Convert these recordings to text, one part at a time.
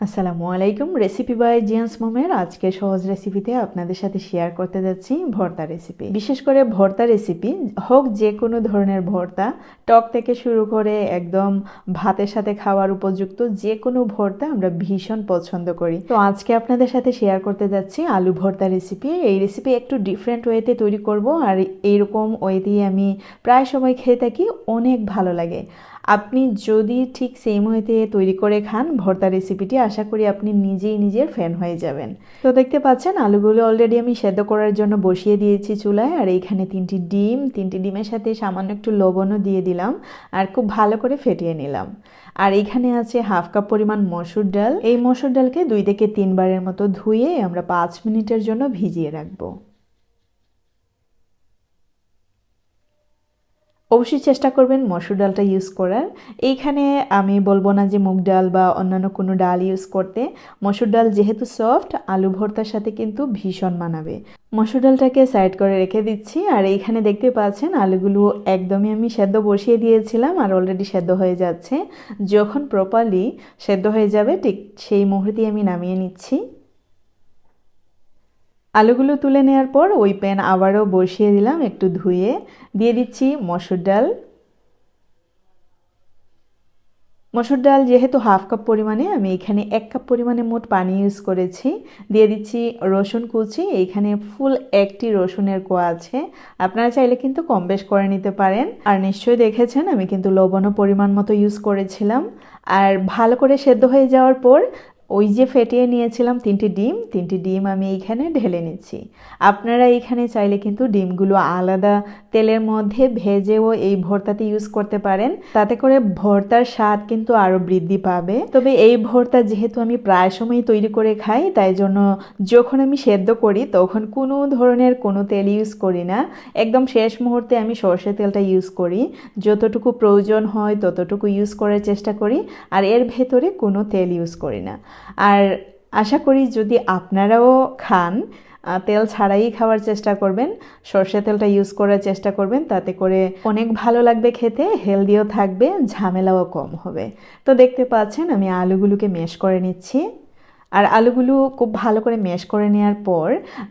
আসসালামু আলাইকুম। Recipe by জিয়ান্স মমের আজকে সহজ রেসিপিতে আপনাদের সাথে শেয়ার করতে যাচ্ছি ভর্তা রেসিপি। বিশেষ করে ভর্তা রেসিপি হোক যে কোনো ধরনের ভর্তা, টক থেকে শুরু করে একদম ভাতের সাথে খাওয়ার উপযুক্ত যে কোনো ভর্তা আমরা ভীষণ পছন্দ করি। তো আজকে আপনাদের সাথে শেয়ার করতে যাচ্ছি আলু ভর্তা রেসিপি। এই রেসিপি একটু ডিফারেন্ট ওয়েতে তৈরি করব, আর এইরকম ওয়েতেই আমি প্রায় সময় খেয়ে থাকি, অনেক ভালো লাগে। আপনি যদি ঠিক সেম ওয়েতে তৈরি করে খান ভর্তা রেসিপিটি, আশা করি আপনি নিজেই নিজের ফ্যান হয়ে যাবেন। তো দেখতে পাচ্ছেন আলুগুলো অলরেডি আমি সেদ্ধ করার জন্য বসিয়ে দিয়েছি চুলায়, আর এইখানে তিনটি ডিমের সাথে সামান্য একটু লবণও দিয়ে দিলাম আর খুব ভালো করে ফেটিয়ে নিলাম। আর এইখানে আছে হাফ কাপ পরিমাণ মসুর ডাল। এই মসুর ডালকে 2 থেকে 3 বারের মতো ধুয়ে আমরা 5 মিনিটের জন্য ভিজিয়ে রাখবো। অবশ্যই চেষ্টা করবেন মসুর ডালটা ইউজ করার। এইখানে আমি বলবো না যে মুগ ডাল বা অন্যান্য কোনো ডাল ইউজ করতে। মসুর ডাল যেহেতু সফট, আলু ভর্তার সাথে কিন্তু ভীষণ মানাবে। মসুর ডালটাকে সাইড করে রেখে দিচ্ছি, আর এইখানে দেখতে পাচ্ছেন আলুগুলো একদমই আমি সেদ্ধ বসিয়ে দিয়েছিলাম আর অলরেডি সেদ্ধ হয়ে যাচ্ছে। যখন প্রপারলি সেদ্ধ হয়ে যাবে ঠিক সেই মুহূর্তেই আমি নামিয়ে নিচ্ছি। আলুগুলো তুলে নেওয়ার পর ওই প্যান আবারও বসিয়ে দিলাম, একটু ধুয়ে দিয়ে দিচ্ছি মসুর ডাল। মসুর ডাল যেহেতু হাফ কাপ পরিমাণে, আমি এখানে 1 কাপ পরিমাণে মোট পানি ইউজ করেছি। দিয়ে দিচ্ছি রসুন কুচি, এইখানে ফুল 1টি রসুনের কোয়া আছে, আপনারা চাইলে কিন্তু কম বেশ করে নিতে পারেন। আর নিশ্চয়ই দেখেছেন আমি কিন্তু লবণও পরিমাণ মতো ইউজ করেছিলাম। আর ভালো করে সেদ্ধ হয়ে যাওয়ার পর ওই যে ফেটিয়ে নিয়েছিলাম 3টি ডিম আমি এইখানে ঢেলে নিচ্ছি। আপনারা এইখানে চাইলে কিন্তু ডিমগুলো আলাদা তেলের মধ্যে ভেজেও এই ভর্তাতে ইউজ করতে পারেন, তাতে করে ভর্তার স্বাদ কিন্তু আরও বৃদ্ধি পাবে। তবে এই ভর্তা যেহেতু আমি প্রায় সময় তৈরি করে খাই, তাই জন্য যখন আমি সেদ্ধ করি তখন কোনো ধরনের কোনো তেল ইউজ করি না। একদম শেষ মুহূর্তে আমি সর্ষে তেলটা ইউজ করি, যতটুকু প্রয়োজন হয় ততটুকু ইউজ করার চেষ্টা করি, আর এর ভেতরে কোনো তেল ইউজ করি না। আর আশা করি যদি আপনারাও খান, তেল ছাড়াই খাওয়ার চেষ্টা করবেন, সর্ষে তেলটা ইউজ করার চেষ্টা করবেন, তাতে করে অনেক ভালো লাগবে খেতে, হেলদিও থাকবে, ঝামেলাও কম হবে। তো দেখতে পাচ্ছেন আমি আলুগুলোকে ম্যাশ করে নিচ্ছি। আর আলুগুলো খুব ভালো করে ম্যাশ করে নেওয়ার পর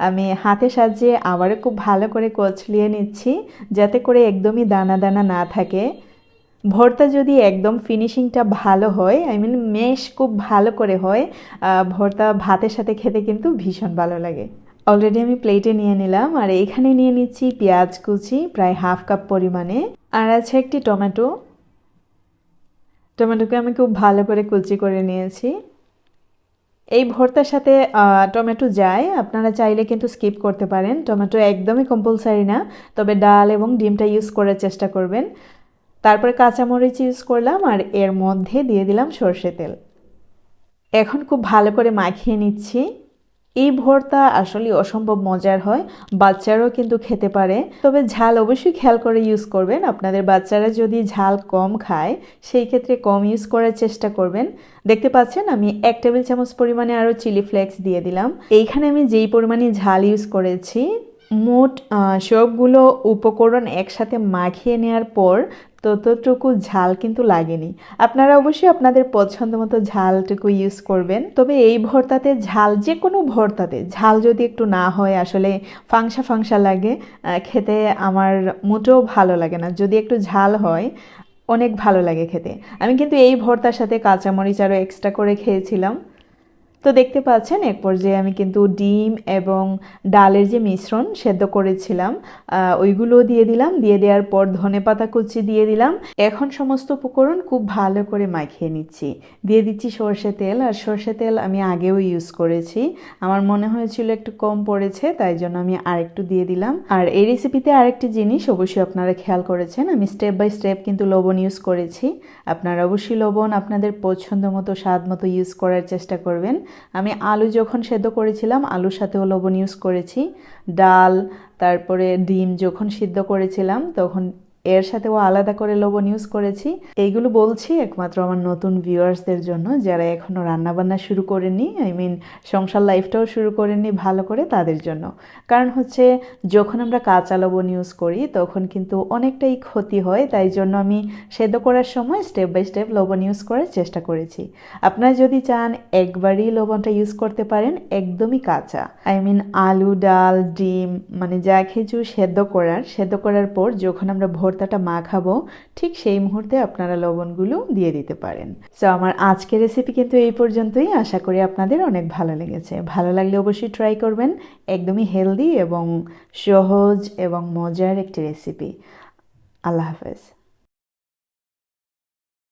আমি হাতের সাহায্যে আবারও খুব ভালো করে কচলিয়ে নিচ্ছি, যাতে করে একদমই দানা দানা না থাকে। ভর্তা যদি একদম ফিনিশিংটা ভালো হয়, ম্যাশ খুব ভালো করে হয়, ভর্তা ভাতের সাথে খেতে কিন্তু ভীষণ ভালো লাগে। অলরেডি আমি প্লেটে নিয়ে নিলাম, আর এইখানে নিয়ে নিচ্ছি পেঁয়াজ কুচি প্রায় হাফ কাপ পরিমাণে, আর আছে একটি টমেটোকে আমি খুব ভালো করে কুচি করে নিয়েছি। এই ভর্তার সাথে টমেটো যায়, আপনারা চাইলে কিন্তু স্কিপ করতে পারেন, টমেটো একদমই কম্পালসারি না, তবে ডাল এবং ডিমটা ইউজ করার চেষ্টা করবেন। তারপরে কাঁচামরিচ ইউজ করলাম, আর এর মধ্যে দিয়ে দিলাম সর্ষে তেল। এখন খুব ভালো করে মাখিয়ে নিচ্ছি। এই ভর্তা আসলে অসম্ভব মজার হয়, বাচ্চারাও কিন্তু খেতে পারে, তবে ঝাল অবশ্যই খেয়াল করে ইউজ করবেন। আপনাদের বাচ্চারা যদি ঝাল কম খায় সেই ক্ষেত্রে কম ইউজ করার চেষ্টা করবেন। দেখতে পাচ্ছেন আমি 1 টেবিল চামচ পরিমাণে আরও চিলি ফ্লেক্স দিয়ে দিলাম। এইখানে আমি যেই পরিমাণে ঝাল ইউজ করেছি, মোট সবগুলো উপকরণ একসাথে মাখিয়ে নেওয়ার পর ততটুকু ঝাল কিন্তু লাগেনি। আপনারা অবশ্যই আপনাদের পছন্দ মতো ঝালটুকু ইউজ করবেন। তবে এই ভর্তাতে ঝাল, যে কোনো ভর্তাতে ঝাল যদি একটু না হয় আসলে ফাংসা ফাংসা লাগে, খেতে আমার মোটেও ভালো লাগে না। যদি একটু ঝাল হয় অনেক ভালো লাগে খেতে। আমি কিন্তু এই ভর্তার সাথে কাঁচামরিচ আরও এক্সট্রা করে খেয়েছিলাম। তো দেখতে পাচ্ছেন এক পর্যায়ে আমি কিন্তু ডিম এবং ডালের যে মিশ্রণ সেদ্ধ করেছিলাম ওইগুলো দিয়ে দিলাম। দিয়ে দেওয়ার পর ধনেপাতা কুচি দিয়ে দিলাম। এখন সমস্ত উপকরণ খুব ভালো করে মাখিয়ে নিচ্ছি। দিয়ে দিচ্ছি সর্ষে তেল, আর সর্ষে তেল আমি আগেও ইউজ করেছি, আমার মনে হয়েছিল একটু কম পড়েছে, তাই জন্য আমি আরেকটু দিয়ে দিলাম। আর এই রেসিপিতে আরেকটি জিনিস অবশ্যই আপনারা খেয়াল করেছেন, আমি স্টেপ বাই স্টেপ কিন্তু লবণ ইউজ করেছি। আপনারা অবশ্যই লবণ আপনাদের পছন্দ মতো স্বাদ মতো ইউজ করার চেষ্টা করবেন। আমি আলু যখন সেদ্ধ করেছিলাম আলুর সাথেও লবণ ইউজ করেছি, ডাল তারপরে ডিম যখন সিদ্ধ করেছিলাম তখন এর সাথেও আলাদা করে লবণ ইউজ করেছি। এইগুলো বলছি একমাত্র আমার নতুন ভিউয়ার্সদের জন্য, যারা এখনও রান্নাবান্না শুরু করেননি, সংসার লাইফটাও শুরু করেননি ভালো করে, তাদের জন্য। কারণ হচ্ছে যখন আমরা কাঁচা লবণ ইউজ করি তখন কিন্তু অনেকটাই ক্ষতি হয়, তাই জন্য আমি সেদ্ধ করার সময় স্টেপ বাই স্টেপ লবণ ইউজ করার চেষ্টা করেছি। আপনারা যদি চান একবারই লবণটা ইউজ করতে পারেন একদমই কাঁচা, আলু, ডাল, ডিম যা কিছু সেদ্ধ করার পর যখন আমরা ভর্তাটা মাখাবো ঠিক সেই মুহূর্তে আপনারা লবণগুলো দিয়ে দিতে পারেন। সো আমার আজকের রেসিপি কিন্তু এই পর্যন্তই। আশা করি আপনাদের অনেক ভালো লেগেছে। ভালো লাগলে অবশ্যই ট্রাই করবেন। একদমই হেলদি এবং সহজ এবং মজার একটি রেসিপি। আল্লাহ হাফেজ।